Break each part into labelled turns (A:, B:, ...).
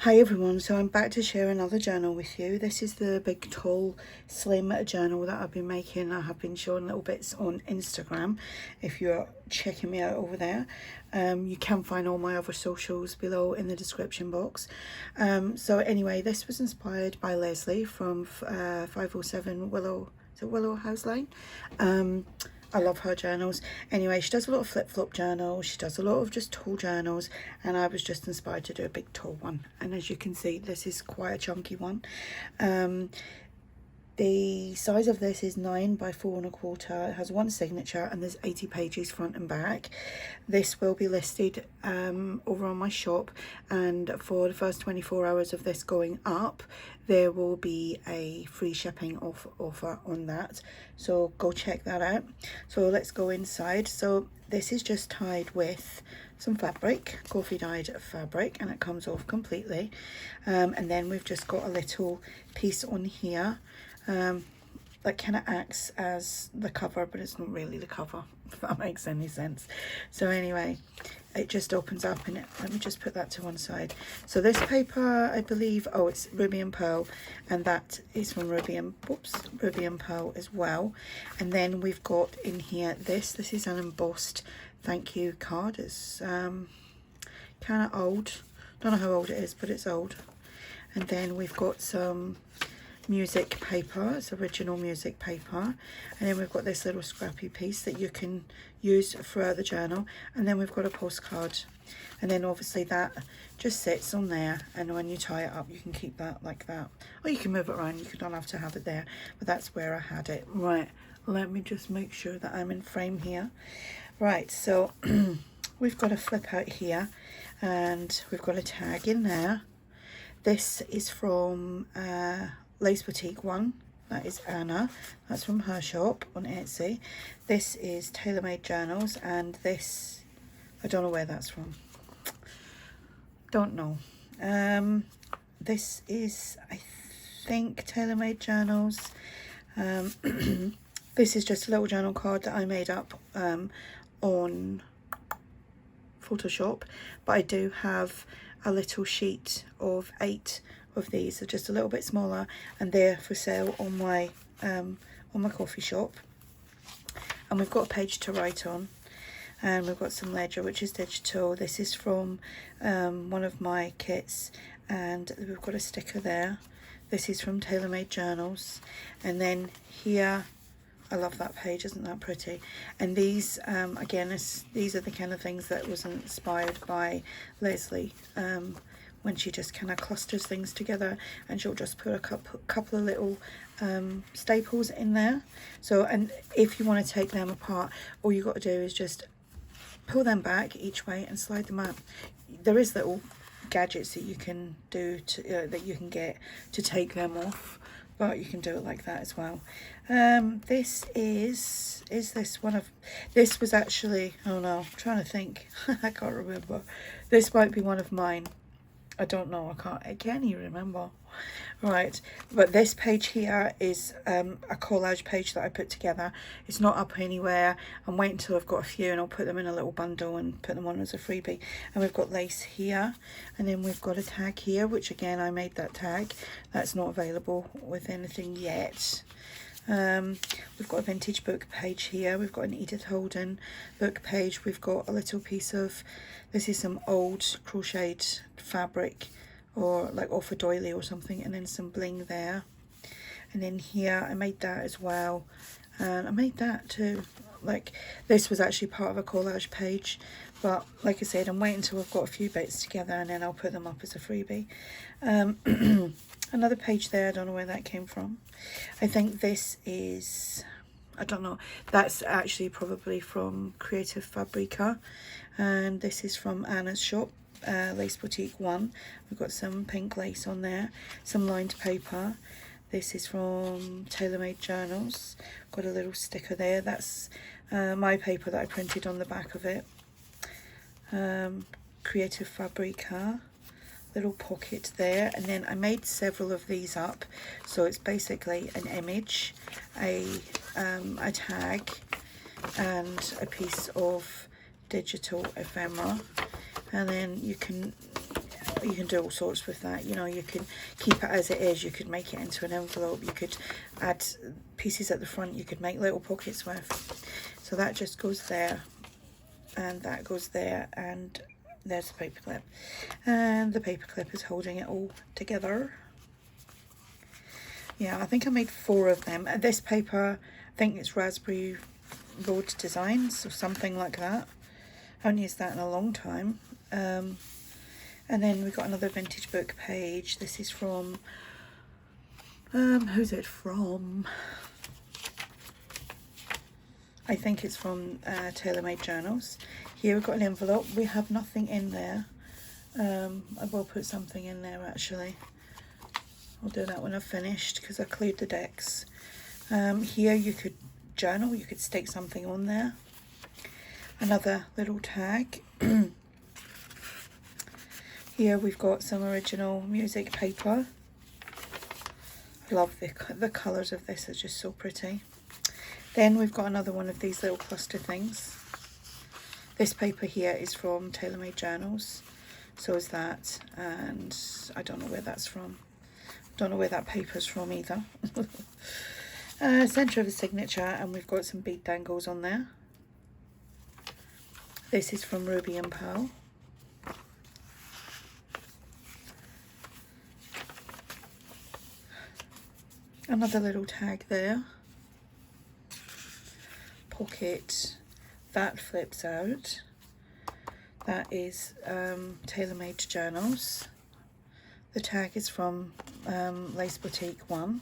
A: Hi everyone, so I'm back to share another journal with you. This is the big tall slim journal that I've been making. I have been showing little bits on Instagram if you're checking me out over there. You can find all my other socials below in the description box. So anyway, this was inspired by Leslie from 507 Willow House Lane. I love her journals. Anyway, she does a lot of flip-flop journals. She does a lot of just tall journals. And I was just inspired to do a big tall one. And as you can see, this is quite a chunky one. The size of this is 9 by 4 1/4. It has one signature and there's 80 pages front and back. This will be listed over on my shop, and for the first 24 hours of this going up, there will be a free shipping offer on that. So go check that out. So let's go inside. So this is just tied with some fabric, coffee dyed fabric, and it comes off completely. And then we've just got a little piece on here that kind of acts as the cover, but it's not really the cover, if that makes any sense. So anyway, it just opens up, and let me just put that to one side. So this paper, I believe, oh, it's Ruby and Pearl, and that is from Ruby and Pearl as well. And then we've got in here this is an embossed thank you card. It's kind of old, don't know how old it is, but it's old. And then we've got some music paper. It's original music paper. And then we've got this little scrappy piece that you can use throughout the journal. And then we've got a postcard, and then obviously that just sits on there, and when you tie it up you can keep that like that, or you can move it around. You don't have to have it there, but that's where I had it. Right, let me just make sure that I'm in frame here. Right, so we've got a flip out here, and we've got a tag in there. This is from LaceBoutique1, that is Anna, that's from her shop on Etsy. This is TaylorMadeJournals, and this, I don't know where that's from, don't know. This is, I think, TaylorMadeJournals. This is just a little journal card that I made up on Photoshop, but I do have a little sheet of 8 of these. They're just a little bit smaller, and they're for sale on my coffee shop. And we've got a page to write on, and we've got some ledger, which is digital. This is from one of my kits, and we've got a sticker there. This is from TaylorMadeJournals. And then here, I love that page, isn't that pretty? And these again, these are the kind of things that was inspired by Leslie, when she just kind of clusters things together, and she'll just put a couple of little staples in there. So, and if you want to take them apart, all you got to do is just pull them back each way and slide them out. There is little gadgets that you can do to that you can get to take them off, but you can do it like that as well. This is this one of, this was actually, oh no, I'm trying to think. I can't remember. This might be one of mine. I don't know, I can't even remember. Right, but this page here is a collage page that I put together. It's not up anywhere. I'm waiting until I've got a few, and I'll put them in a little bundle and put them on as a freebie. And we've got lace here, and then we've got a tag here, which again, I made that tag. That's not available with anything yet. We've got a vintage book page here. We've got an Edith Holden book page. We've got a little piece of, this is some old crocheted fabric, or like off a doily or something, and then some bling there. And then here I made that as well, and I made that too. Like, this was actually part of a collage page, but like I said, I'm waiting until I've got a few bits together, and then I'll put them up as a freebie. Another page there, I don't know where that came from. I think this is, I don't know, that's actually probably from Creative Fabrica, and this is from Anna's shop, LaceBoutique1. We've got some pink lace on there, some lined paper. This is from TaylorMadeJournals. Got a little sticker there. That's my paper that I printed on the back of it. Creative Fabrica. Little pocket there, and then I made several of these up. So it's basically an image, a tag, and a piece of digital ephemera. And then you can you can do all sorts with that. You know, you can keep it as it is, you could make it into an envelope, you could add pieces at the front, you could make little pockets with. So that just goes there, and that goes there, and there's the paper clip, and the paper clip is holding it all together. Yeah, I think I made 4 of them. This paper, I think it's Raspberry Road Designs or something like that. I haven't used that in a long time. And then we've got another vintage book page. This is from, who's it from? I think it's from TaylorMadeJournals. Here we've got an envelope. We have nothing in there. I will put something in there actually. I'll do that when I've finished because I cleared the decks. Here you could journal, you could stick something on there. Another little tag. Here we've got some original music paper. I love the colours of this, are just so pretty. Then we've got another one of these little cluster things. This paper here is from TaylorMadeJournals, so is that, and I don't know where that's from. Don't know where that paper's from either. Centre of a signature, and we've got some bead dangles on there. This is from Ruby&Pearl. Another little tag there. Pocket that flips out. That is TaylorMadeJournals. The tag is from LaceBoutique1,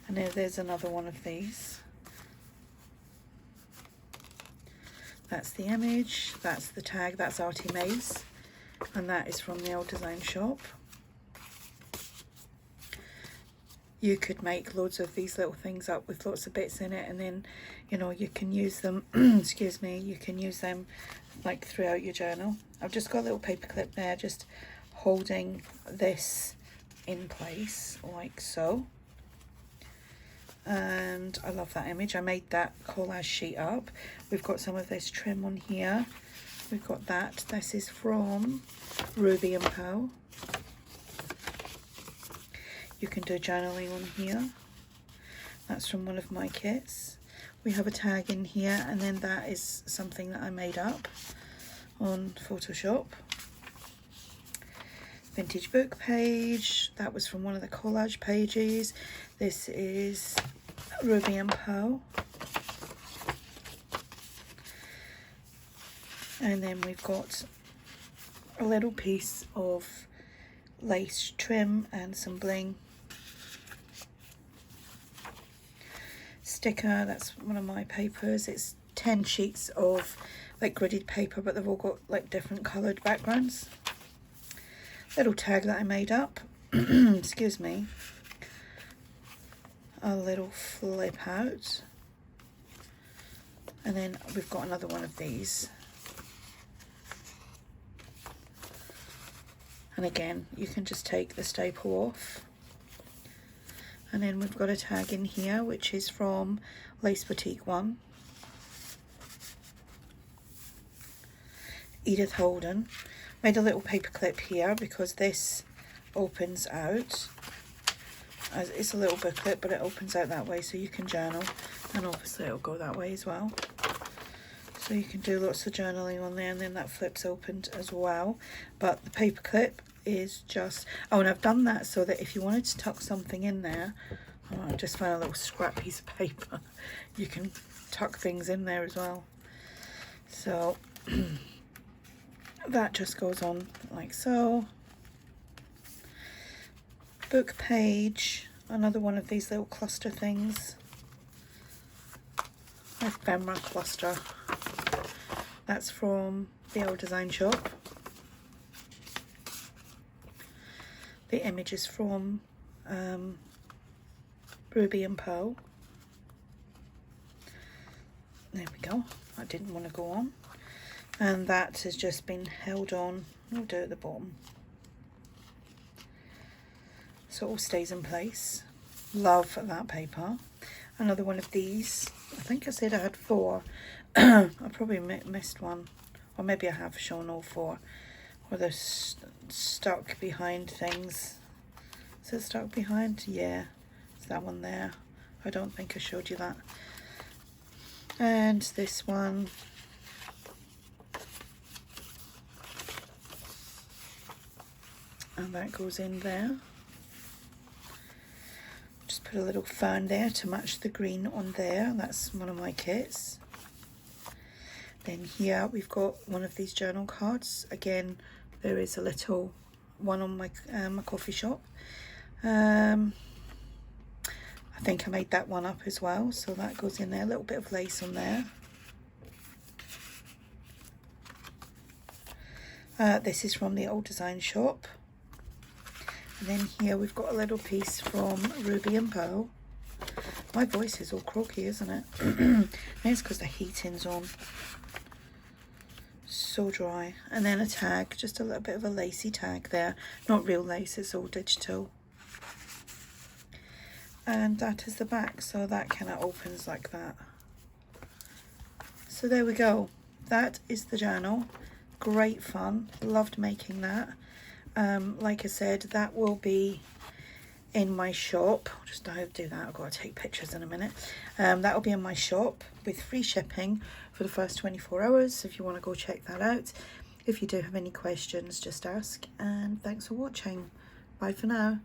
A: and then there's another one of these. That's the image, that's the tag, that's ARTYmaze, and that is from the old design shop. You could make loads of these little things up with lots of bits in it, and then, you know, you can use them, excuse me, you can use them like throughout your journal. I've just got a little paper clip there, just holding this in place like so. And I love that image. I made that collage sheet up. We've got some of this trim on here. We've got that. This is from Ruby&Pearl. You can do journaling on here. That's from one of my kits. We have a tag in here, and then that is something that I made up on Photoshop. Vintage book page, that was from one of the collage pages. This is Ruby&Pearl. And then we've got a little piece of lace trim and some bling. Sticker, that's one of my papers. It's 10 sheets of like gridded paper, but they've all got like different coloured backgrounds. Little tag that I made up. Excuse me. A little flip out. And then we've got another one of these. And again, you can just take the staple off. And then we've got a tag in here, which is from LaceBoutique1. Edith Holden. Made a little paper clip here because this opens out. It's a little booklet, but it opens out that way so you can journal, and obviously it'll go that way as well. So you can do lots of journaling on there, and then that flips open as well. But the paper clip is just, oh, and I've done that so that if you wanted to tuck something in there, oh, I just found a little scrap piece of paper, you can tuck things in there as well. So that just goes on like so. Book page, another one of these little cluster things. Ephemera cluster. That's from the old design shop. The image is from Ruby&Pearl. There we go. I didn't want to go on. And that has just been held on. We'll do it at the bottom. So it all stays in place. Love that paper. Another one of these. I think I said I had 4. I probably missed one. Or maybe I have shown all 4. Or stuck behind things. Is it stuck behind? Yeah, it's that one there. I don't think I showed you that. And this one, and that goes in there. Just put a little fern there to match the green on there. That's one of my kits. Then here we've got one of these journal cards. Again, there is a little one on my my coffee shop. I think I made that one up as well, so that goes in there. A little bit of lace on there. This is from the old design shop. And then here we've got a little piece from Ruby and Pearl. My voice is all croaky, isn't it? Maybe it's because the heating's on. So dry. And then a tag, just a little bit of a lacy tag there. Not real lace, it's all digital. And that is the back, so that kind of opens like that. So there we go. That is the journal. Great fun. Loved making that. Like I said, that will be in my shop. Just do that. I've got to take pictures in a minute. That will be in my shop with free shipping for the first 24 hours. If you want to go check that out. If you do have any questions, just ask. And thanks for watching. Bye for now.